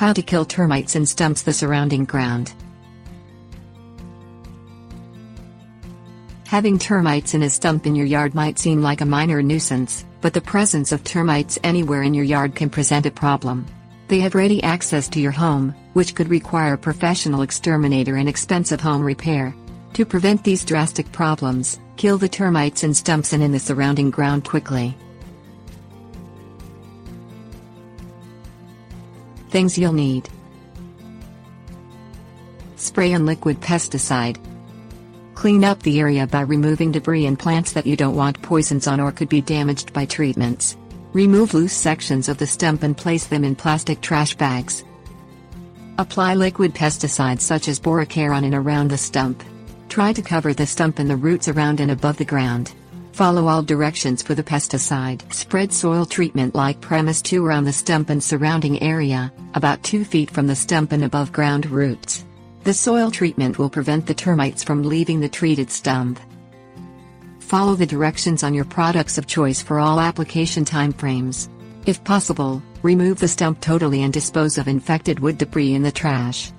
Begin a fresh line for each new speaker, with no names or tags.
How to kill termites and stumps the surrounding ground. Having termites in a stump in your yard might seem like a minor nuisance, but the presence of termites anywhere in your yard can present a problem. They have ready access to your home, which could require a professional exterminator and expensive home repair. To prevent these drastic problems, kill the termites and stumps and in the surrounding ground quickly. Things you'll need: spray and liquid pesticide. Clean up the area by removing debris and plants that you don't want poisons on or could be damaged by treatments. Remove loose sections of the stump and place them in plastic trash bags. Apply liquid pesticides such as boracare on and around the stump. Try to cover the stump and the roots around and above the ground. Follow all directions for the pesticide. Spread soil treatment like Premise 2 around the stump and surrounding area, about 2 feet from the stump and above ground roots. The soil treatment will prevent the termites from leaving the treated stump. Follow the directions on your products of choice for all application timeframes. If possible, remove the stump totally and dispose of infected wood debris in the trash.